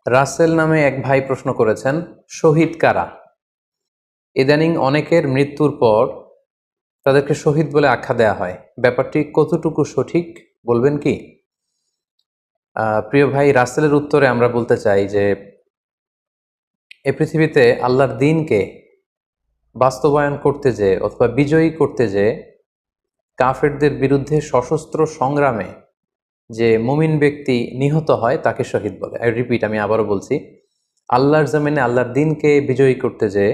রাসেল নামে এক ভাই প্রশ্ন করেছেন, শহীদ কারা? ইদানিং অনেকের মৃত্যুর পর তাদেরকে শহীদ বলে আখ্যা দেয়া হয়। ব্যাপারটি কতটুকু সঠিক বলবেন কি? প্রিয় ভাই, রাসেলের উত্তরে আমরা বলতে চাই যে এ পৃথিবীতে আল্লাহর দ্বীনকে বাস্তবায়ন করতে যেয়ে অথবা বিজয়ী করতে যেয়ে কাফেরদের বিরুদ্ধে সশস্ত্র সংগ্রামে যে মুমিন ব্যক্তি নিহত হয় তাকে শহীদ বলে। আমি আবারও বলছি, আল্লাহর জমিনে আল্লাহর দ্বীনকে বিজয়ী করতে যেয়ে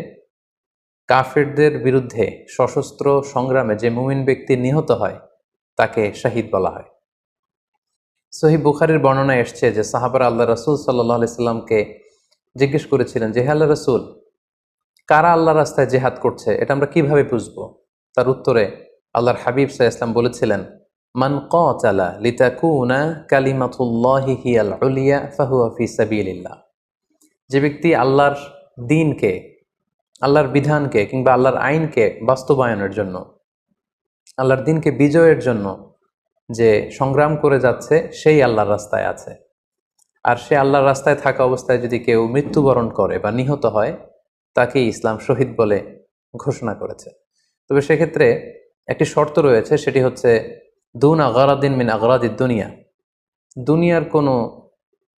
কাফেরদের বিরুদ্ধে সশস্ত্র সংগ্রামে যে মুমিন ব্যক্তি নিহত হয় তাকে শহীদ বলা হয়। সহিহ বুখারীর বর্ণনায় এসছে যে সাহাবারা আল্লাহ রাসূল সাল্লাল্লাহু আলাইহি সাল্লামকে জিজ্ঞেস করেছিলেন যে, হে আল্লাহ রাসূল, কারা আল্লাহর রাস্তায় জিহাদ করছে এটা আমরা কিভাবে বুঝবো? তার উত্তরে আল্লাহর হাবিব সাল্লাল্লাহু আলাইহি ওয়াসাল্লাম বলেছিলেন, মান কাতালা লিতাকুনা কালিমাতুল্লাহি হিয়াল উলিয়া ফাহুয়া ফি সাবিলিল্লাহ। যে ব্যক্তি আল্লাহর দ্বীনকে, আল্লাহর বিধানকে কিংবা আল্লাহর আইনকে বাস্তবায়নের জন্য, আল্লাহর দ্বীনকে বিজয়ের জন্য যে সংগ্রাম করে যাচ্ছে সেই আল্লাহর রাস্তায় আছে। আর সে আল্লাহর রাস্তায় থাকা অবস্থায় যদি কেউ মৃত্যুবরণ করে বা নিহত হয় তাকে ইসলাম শহীদ বলে ঘোষণা করেছে। তবে সেক্ষেত্রে একটি শর্ত রয়েছে, সেটি হচ্ছে দুন আগারাদিন মিন আগারাদিদ দুনিয়া। দুনিয়ার কোনো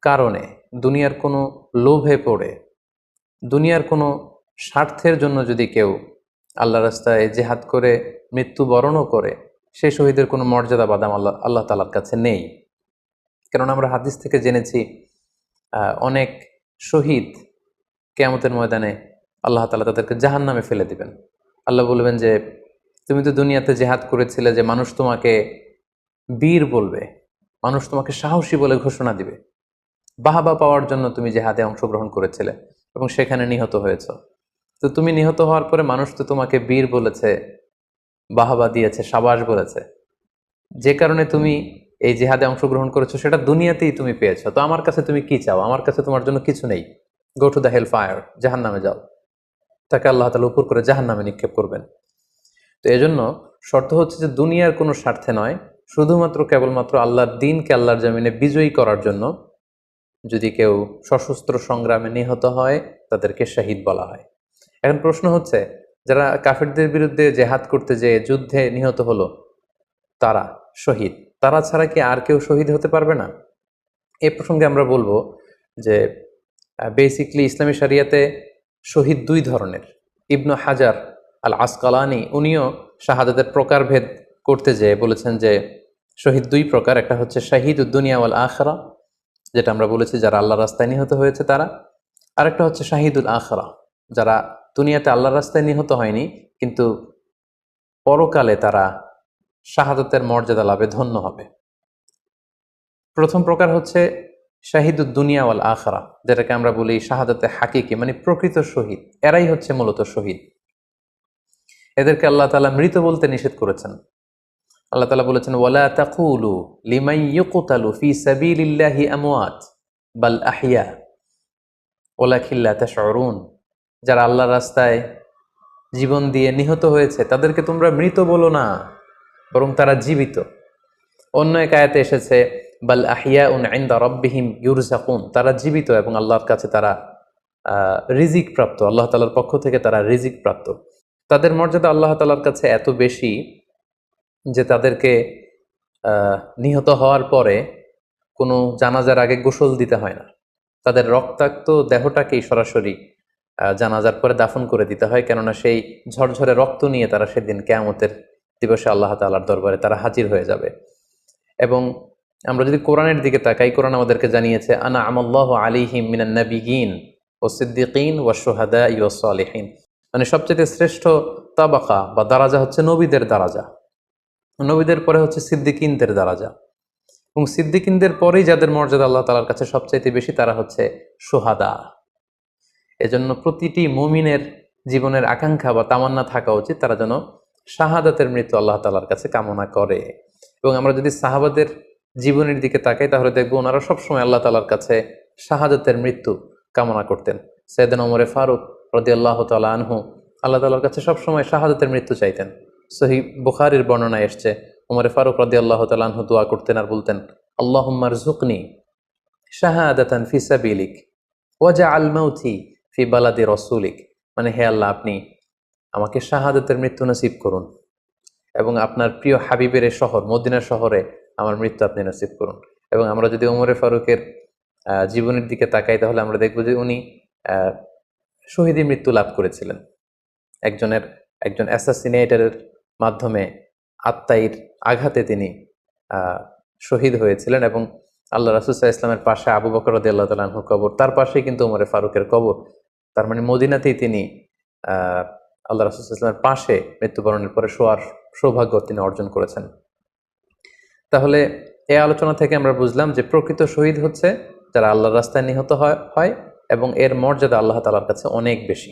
কারণে, দুনিয়ার কোনো লোভে পড়ে, দুনিয়ার কোনো স্বার্থের জন্য যদি কেউ আল্লাহ রাস্তায় জেহাদ করে মৃত্যুবরণও করে, সেই শহীদের কোনো মর্যাদা বাদাম আল্লাহ তাআলার কাছে নেই। কেননা আমরা হাদিস থেকে জেনেছি অনেক শহীদ কিয়ামতের ময়দানে আল্লাহ তাআলা তাদেরকে জাহান্নামে ফেলে দিবেন। আল্লাহ বলবেন যে, তুমি তো দুনিয়াতে জেহাদ করেছিলে যে মানুষ তোমাকে বীর বলবে, মানুষ তোমাকে সাহসী বলে ঘোষণা দিবে, বাহাবা পাওয়ার জন্য তুমি জেহাদে অংশগ্রহণ করেছিলে এবং সেখানে নিহত হয়েছ। তো তুমি নিহত হওয়ার পরে মানুষ তো তোমাকে বীর বলেছে, বাহাবা দিয়েছে, সাবাস বলেছে, যে কারণে তুমি এই জিহাদে অংশগ্রহণ করেছো সেটা দুনিয়াতেই তুমি পেয়েছো। তো আমার কাছে তুমি কি চাও? আমার কাছে তোমার জন্য কিছু নেই। Go to the hell fire, জাহান নামে যাও। তাকে আল্লাহ তাআলা উপর করে জাহান নামে নিক্ষেপ করবেন। তো এজন্য শর্ত হচ্ছে যে দুনিয়ার কোনো স্বার্থে নয়, শুধুমাত্র কেবলমাত্র আল্লাহর দ্বীনকে আল্লাহর জমিনে বিজয়ী করার জন্য যদি কেউ সশস্ত্র সংগ্রামে নিহত হয় তাদেরকে শহীদ বলা হয়। এখন প্রশ্ন হচ্ছে, যারা কাফেরদের বিরুদ্ধে জেহাদ করতে যেয়ে যুদ্ধে নিহত হলো তারা শহীদ, তারা ছাড়া কি আর কেউ শহীদ হতে পারবে না? এই প্রসঙ্গে আমরা বলবো যে বেসিকলি ইসলামী শরিয়াতে শহীদ দুই ধরনের। ইবনু হাজার আল আসকালানি উনিও শাহাদাতের প্রকারভেদ করতে যেয়ে বলেছেন যে শহীদ দুই প্রকার। একটা হচ্ছে শাহিদুদ দুনিয়া ওয়াল আখরা, যেটা আমরা বলেছি যারা আল্লাহর রাস্তায় নিহত হয়েছে তারা। আরেকটা হচ্ছে শাহিদুল আখরা, যারা দুনিয়াতে আল্লাহর রাস্তায় নিহত হয়নি কিন্তু পরকালে তারা শাহাদাতের মর্যাদা লাভে ধন্য হবে। প্রথম প্রকার হচ্ছে শাহিদুদ দুনিয়া ওয়াল আখরা, যেটাকে আমরা বলি শাহাদাতে হাকিকি, মানে প্রকৃত শহীদ। এরাই হচ্ছে মূলত শহীদ। এদেরকে আল্লাহ তাআলা মৃত বলতে নিষেধ করেছেন। আল্লাহ তাআলা বলেছেন, ওয়ালা তাকুলু লিমান ইউকতালু ফি সাবিলিল্লাহি আমওয়াত বাল আহইয়া ওয়ালাকিন লা তাশউরুন। যারা আল্লাহর রাস্তায় জীবন দিয়ে নিহত হয়েছে তাদেরকে তোমরা মৃত বলো না, বরং তারা জীবিত। অন্য এক আয়াতে এসেছে, বাল আহিয়াউন ইনদা রাব্বিহিম ইউরযাকুন, তারা জীবিত এবং আল্লাহর কাছে তারা রিজিক প্রাপ্ত, আল্লাহ তাআলার পক্ষ থেকে তারা রিজিক প্রাপ্ত। তাদের মর্যাদা আল্লাহ তাআলার কাছে এত বেশি যে তাদেরকে নিহত হওয়ার পরে কোনো জানাজার আগে গোসল দিতে হয় না। তাদের রক্তাক্ত দেহটাকেই সরাসরি জানাজার পরে দাফন করে দিতে হয়, কেননা সেই ঝরঝরে রক্ত নিয়ে তারা সেদিন কিয়ামতের দিবসে আল্লাহ তাআলার দরবারে তারা হাজির হয়ে যাবে। এবং আমরা যদি কোরআনের দিকে তাকাই, কোরআন আমাদেরকে জানিয়েছে, আনা আমাল্লাহু আলাইহিম মিনান নাবিয়িন ওয়াস সিদ্দিকিন ওয়াশ শুহাদাই ওয়াস সালিহিন, মানে সবচেয়ে শ্রেষ্ঠ তাবাকা বা দারাজা হচ্ছে নবীদের দারাজা, নবীদের পরে হচ্ছে সিদ্দিকিনদের দারাজা, এবং সিদ্দিকিনদের পরেই যাদের মর্যাদা আল্লাহ তাআলার কাছে সবচাইতে বেশি তারা হচ্ছে শুহাদা। এজন্য প্রতিটি মুমিনের জীবনের আকাঙ্ক্ষা বা তামান্না থাকা উচিত তারা যেন শাহাদাতের মৃত্যু আল্লাহ তাআলার কাছে কামনা করে। এবং আমরা যদি সাহাবাদের জীবনের দিকে তাকাই তাহলে দেখবো ওনারা সবসময় আল্লাহ তাআলার কাছে শাহাদাতের মৃত্যু কামনা করতেন। সাইয়েদনা ওমর ফারুক রাদিয়াল্লাহু তাআলা আনহু আল্লাহ তাআলার কাছে সবসময় শাহাদাতের মৃত্যু চাইতেন। সহিহ বুখারীর বর্ণনায় এসছে, ওমর ফারুক রাদিয়াল্লাহু তাআলা আনহু দোয়া করতেন আর বলতেন, আল্লাহুম্মা রযুকনি শাহাদাতান ফি সাবিলিক ওয়াজা আল মাউথি ফি বালাদি রসুলিক, মানে হে আল্লাহ, আপনি আমাকে শাহাদাতের মৃত্যু নসিব করুন এবং আপনার প্রিয় হাবিবের এই শহর মদিনা শহরে আমার মৃত্যু আপনি নসিব করুন। এবং আমরা যদি ওমরে ফারুকের জীবনের দিকে তাকাই, তাহলে আমরা দেখব যে উনি শহীদী মৃত্যু লাভ করেছিলেন। একজন অ্যাসাসিনেটরের মাধ্যমে আত্মাইর আঘাতে তিনি শহীদ হয়েছিলেন। এবং আল্লাহ রাসূল সাল্লাল্লাহু আলাইহি ওয়াসাল্লামের পাশে আবু বকর রাদিয়াল্লাহু তাআলা আনহুর কবর, তার পাশেই কিন্তু ওমরে ফারুকের কবর। তার মানে মদিনাতেই তিনি আল্লাহ রাসূল সাল্লাল্লাহু আলাইহি ওয়াসাল্লামের পাশে মৃত্যুবরণের পরে শোয়ার সৌভাগ্য তিনি অর্জন করেছেন। তাহলে এই আলোচনা থেকে আমরা বুঝলাম যে প্রকৃত শহীদ হচ্ছে যারা আল্লাহর রাস্তায় নিহত হয় এবং এর মর্যাদা আল্লাহ তাআলার কাছে অনেক বেশি।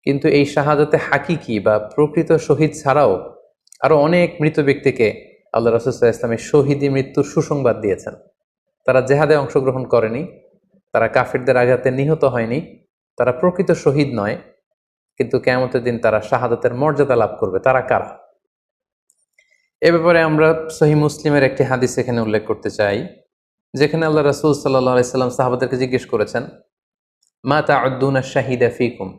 কিন্তু এই শাহাদাতে হাকিকি বা প্রকৃত শহীদ ছাড়াও আরো অনেক মৃত ব্যক্তিকে আল্লাহ রাসূল সাল্লাল্লাহু আলাইহি ওয়াসাল্লাম শহীদী মৃত্যুর সুসংবাদ দিয়েছেন। তারা জেহাদে অংশগ্রহণ করেনি, তারা কাফিরদের আঘাতে নিহত হয়নি, তারা প্রকৃত শহীদ নয়, কিন্তু কিয়ামতের দিন তারা শাহাদাতের মর্যাদা লাভ করবে। তারা কারা? এ ব্যাপারে আমরা সহিহ মুসলিমের একটি হাদিস এখানে উল্লেখ করতে চাই, যেখানে আল্লাহ রাসূল সাল্লাল্লাহু আলাইহি ওয়াসাল্লাম সাহাবাদেরকে জিজ্ঞেস করেছেন, মা তা'উদ্দুনা শাহিদা ফীকুম,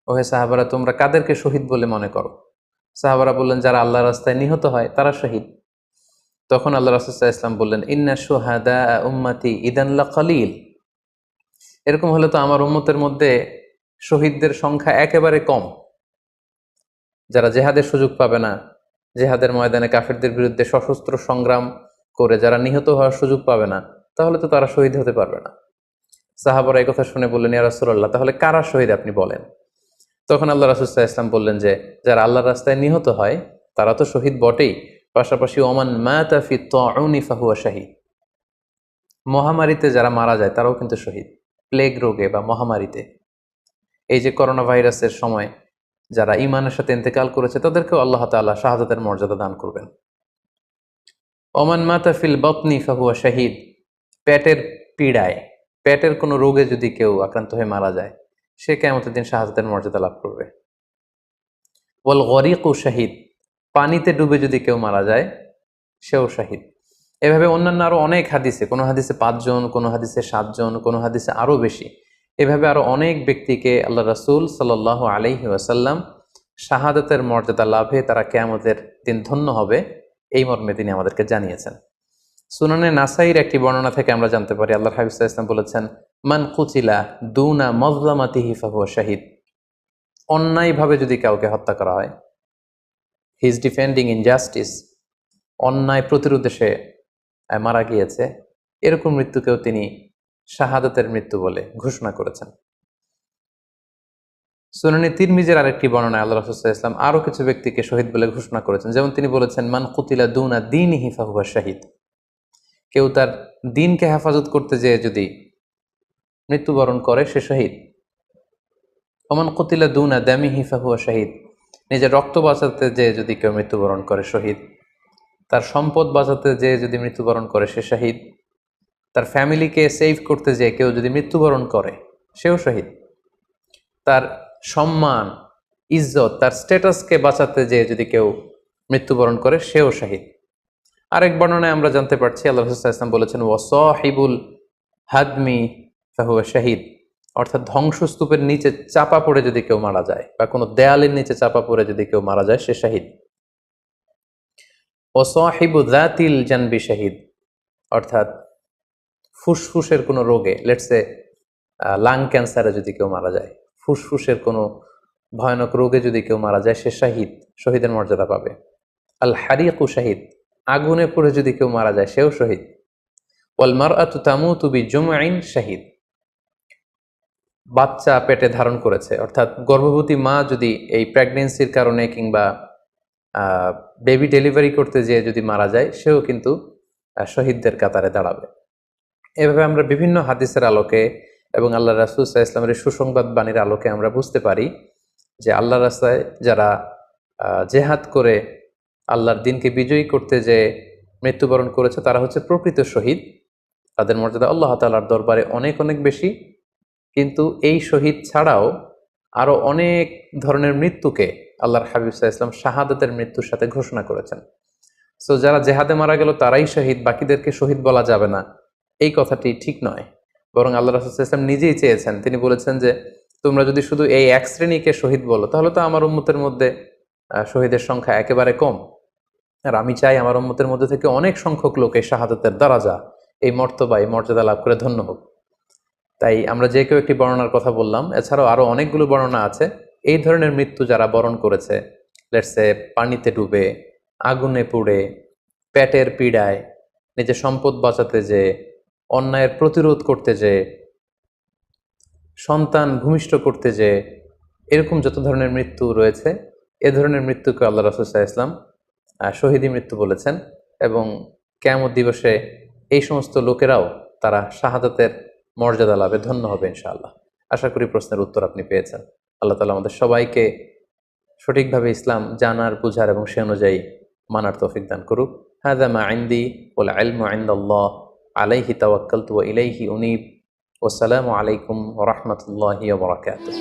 ওহে সাহাবারা, তোমরা কাদেরকে শহীদ বলে মনে করো? সাহাবারা বললেন, যারা আল্লাহর রাস্তায় নিহত হয় তারা শহীদ। তখন আল্লাহ রাসূল সাল্লাল্লাহু আলাইহি ওয়াসাল্লাম বললেন, ইন্না শুহাদা উম্মতি ইদান লাকালিল, এরকম হলে তো আমার উম্মতের মধ্যে শহীদদের সংখ্যা একেবারে কম। যারা জেহাদের সুযোগ পাবে না, জেহাদের ময়দানে কাফিরদের বিরুদ্ধে সশস্ত্র সংগ্রাম করে যারা নিহত হওয়ার সুযোগ পাবে না, তাহলে তো তারা শহীদ হতে পারবে না। সাহাবারা এই কথা শুনে বললেন, ইয়া রাসূলুল্লাহ, তাহলে কারা শহীদ আপনি বলেন। তখন আল্লাহ রাসূল সাল্লাল্লাহু আলাইহি ওয়াসাল্লাম বললেন যে যারা আল্লাহর রাস্তায় নিহত হয় তারা তো শহীদ বটেই, পাশাপাশি ওমান মাতা ফি তাউনি ফাহুয়া শাহীদ, মহামারীতে যারা মারা যায় তারাও কিন্তু শহীদ। প্লেগ রোগে বা মহামারীতে, এই যে করোনা ভাইরাসের সময় যারা ঈমানের সাথে ইন্তেকাল করেছে তাদেরকেও আল্লাহ তাআলা শাহাদাতের মর্যাদা দান করবেন। ওমান মাতা ফিল বাতনি ফাহুয়া শাহীদ, পেটের পীড়ায়, পেটের কোনো রোগে যদি কেউ আক্রান্ত হয়ে মারা যায়, সে কিয়ামতের দিন শাহাদাতের মর্যাদা লাভ করবে। ওয়াল গরিকু শাহীদ, পানিতে ডুবে যদি কেউ মারা যায় সেও শাহীদ। এভাবে অন্যান্য আরো অনেক হাদিসে, কোনো হাদিসে 5 জন, কোনো হাদিসে 7 জন, কোনো হাদিসে আরো বেশি, এভাবে আরো অনেক ব্যক্তিকে আল্লাহ রাসূল সাল্লাল্লাহু আলাইহি ওয়াসাল্লাম শাহাদাতের মর্যাদা লাভে তারা কিয়ামতের দিন ধন্য হবে, এই মর্মে তিনি আমাদেরকে জানিয়েছেন। সুনানে নাসাইর একটি বর্ণনা থেকে আমরা জানতে পারি, আল্লাহর হাবিব সাল্লাল্লাহু আলাইহি ওয়াসাল্লাম বলেছেন, মান কুতিলা দুনা মাজলামাতিহি ফাহুয়া শাহীদ, অন্যায়ভাবে যদি কাউকে হত্যা করা হয়, হি ইজ ডিফেন্ডিং ইনজাস্টিস, অন্যায় প্রতিরোধে সে মারা গিয়েছে, এরকম মৃত্যুকেও তিনি শাহাদাতের মৃত্যু বলে ঘোষণা করেছেন। সুনানে তিরমিজির আরেকটি বর্ণনায় আল্লাহ রাসূল সাল্লাল্লাহু আলাইহি ওয়াসাল্লাম আরো কিছু ব্যক্তিকে শহীদ বলে ঘোষণা করেছেন। যেমন তিনি বলেছেন, মান কুতিলা দুনা দীনিহি ফাহুয়া শাহীদ, কেউ তার দ্বীনকে হেফাজত করতে যেয়ে যদি মৃত্যুবরণ করে সে শহীদ। ওমান কুতিলা দুনা দামিহি ফাহুয়া শাহীদ, নিজের রক্ত বাঁচাতে যেয়ে যদি কেউ মৃত্যুবরণ করে শহীদ। তার সম্পদ বাঁচাতে যেয়ে যদি মৃত্যুবরণ করে সে শহীদ। তার ফ্যামিলিকে সেভ করতে যেয়ে কেউ যদি মৃত্যুবরণ করে সেও শহীদ। তার সম্মান, ইজ্জত, তার স্ট্যাটাসকে বাঁচাতে যেয়ে যদি কেউ মৃত্যুবরণ করে সেও শহীদ। আরেক বর্ণনায় আমরা জানতে পারছি, আল্লাহ রাসূল সাল্লাল্লাহু আলাইহি ওয়াসাল্লাম বলেছেন, ওয়াসাহিবুল হাদমি ফাহুয়া শাহীদ, অর্থাৎ ধ্বংসস্তূপের নিচে চাপা পড়ে যদি কেউ মারা যায় বা কোনো দেয়ালের নিচে চাপা পড়ে যদি কেউ মারা যায় সে শহীদ। ওয়াসাহিবু যাতিল জানবি শাহীদ, অর্থাৎ ফুসফুসের কোনো রোগে, লেটসে লাং ক্যান্সারে যদি কেউ মারা যায়, ফুসফুসের কোনো ভয়ানক রোগে যদি কেউ মারা যায় সে শাহীদ, শহীদের মর্যাদা পাবে। আল হারিকু শাহীদ, আগুনে পড়ে যদি কেউ মারা যায় সেও শহীদ। ওয়াল মারআতু তামুতু বিজুমঈন শাহীদ, বাচ্চা পেটে ধারণ করেছে, অর্থাৎ গর্ভবতী মা যদি এই প্রেগন্যান্সির কারণে কিংবা বেবি ডেলিভারি করতে যেয়ে যদি মারা যায় সেও কিন্তু শহীদদের কাতারে দাঁড়াবে। এভাবে আমরা বিভিন্ন হাদিসের আলোকে এবং আল্লাহ রাসূল সাল্লাল্লাহু আলাইহি ওয়াসাল্লামের সুসংবাদ বাণীর আলোকে আমরা বুঝতে পারি যে আল্লাহর রাস্তায় যারা জেহাদ করে আল্লাহর দ্বীনকে বিজয়ী করতে যে মৃত্যুবরণ করেছে তারা হচ্ছে প্রকৃত শহীদ। তাদের মর্যাদা আল্লাহ তাআলার দরবারে অনেক অনেক বেশি। কিন্তু এই শহীদ ছাড়াও আরো অনেক ধরনের মৃত্যুকে আল্লাহর হাবিব সাল্লাল্লাহু আলাইহি ওয়াসাল্লাম শাহাদাতের মৃত্যুর সাথে ঘোষণা করেছেন। সো যারা জেহাদে মারা গেল তারাই শহীদ, বাকিদেরকে শহীদ বলা যাবে না, এই কথাটি ঠিক নয়। বরং আল্লাহ রাসূল সাল্লাল্লাহু আলাইহি ওয়াসাল্লাম নিজেই চেয়েছেন, তিনি বলেছেন যে তোমরা যদি শুধু এই এক শ্রেণীকে শহীদ বলো তাহলে তো আমার উম্মতের মধ্যে শহীদের সংখ্যা একেবারে কম। আর আমি চাই আমার উম্মতের মধ্যে থেকে অনেক সংখ্যক লোক এই শাহাদাতের দারাজা, এই মর্তবা, এই মর্যাদা লাভ করে ধন্য হোক। তাই আমরা যে কেউ একটি বর্ণনার কথা বললাম, এছাড়াও আরো অনেকগুলো বর্ণনা আছে। এই ধরনের মৃত্যু যারা বরণ করেছে, লেটসে পানিতে ডুবে, আগুনে পুড়ে, পেটের পীড়ায়, নিজের সম্পদ বাঁচাতে যে, অন্যায়ের প্রতিরোধ করতে যে, সন্তান ভূমিষ্ঠ করতে যে, এরকম যত ধরনের মৃত্যু রয়েছে, এ ধরনের মৃত্যুকে আল্লাহ রাসূল সাল্লাল্লাহু আলাইহি ওয়াসাল্লাম শহীদী মৃত্যু বলেছেন। এবং কিয়ামত দিবসে এই সমস্ত লোকেরাও তারা শাহাদাতের মর্যাদা লাভে ধন্য হবে ইনশাআল্লাহ। আশা করি প্রশ্নের উত্তর আপনি পেয়েছেন। আল্লাহ তাআলা আমাদের সবাইকে সঠিকভাবে ইসলাম জানার, বুঝার এবং সে অনুযায়ী মানার তৌফিক দান করুক। হাযা মা ইনদি ওয়াল ইলমু ইনদাল্লাহ আলাইহি তাওয়াক্কালতু ওয়া ইলাইহি উনীব। ওয়াসসালামু আলাইকুম ওয়া রাহমাতুল্লাহি ওয়া বারাকাতুহু।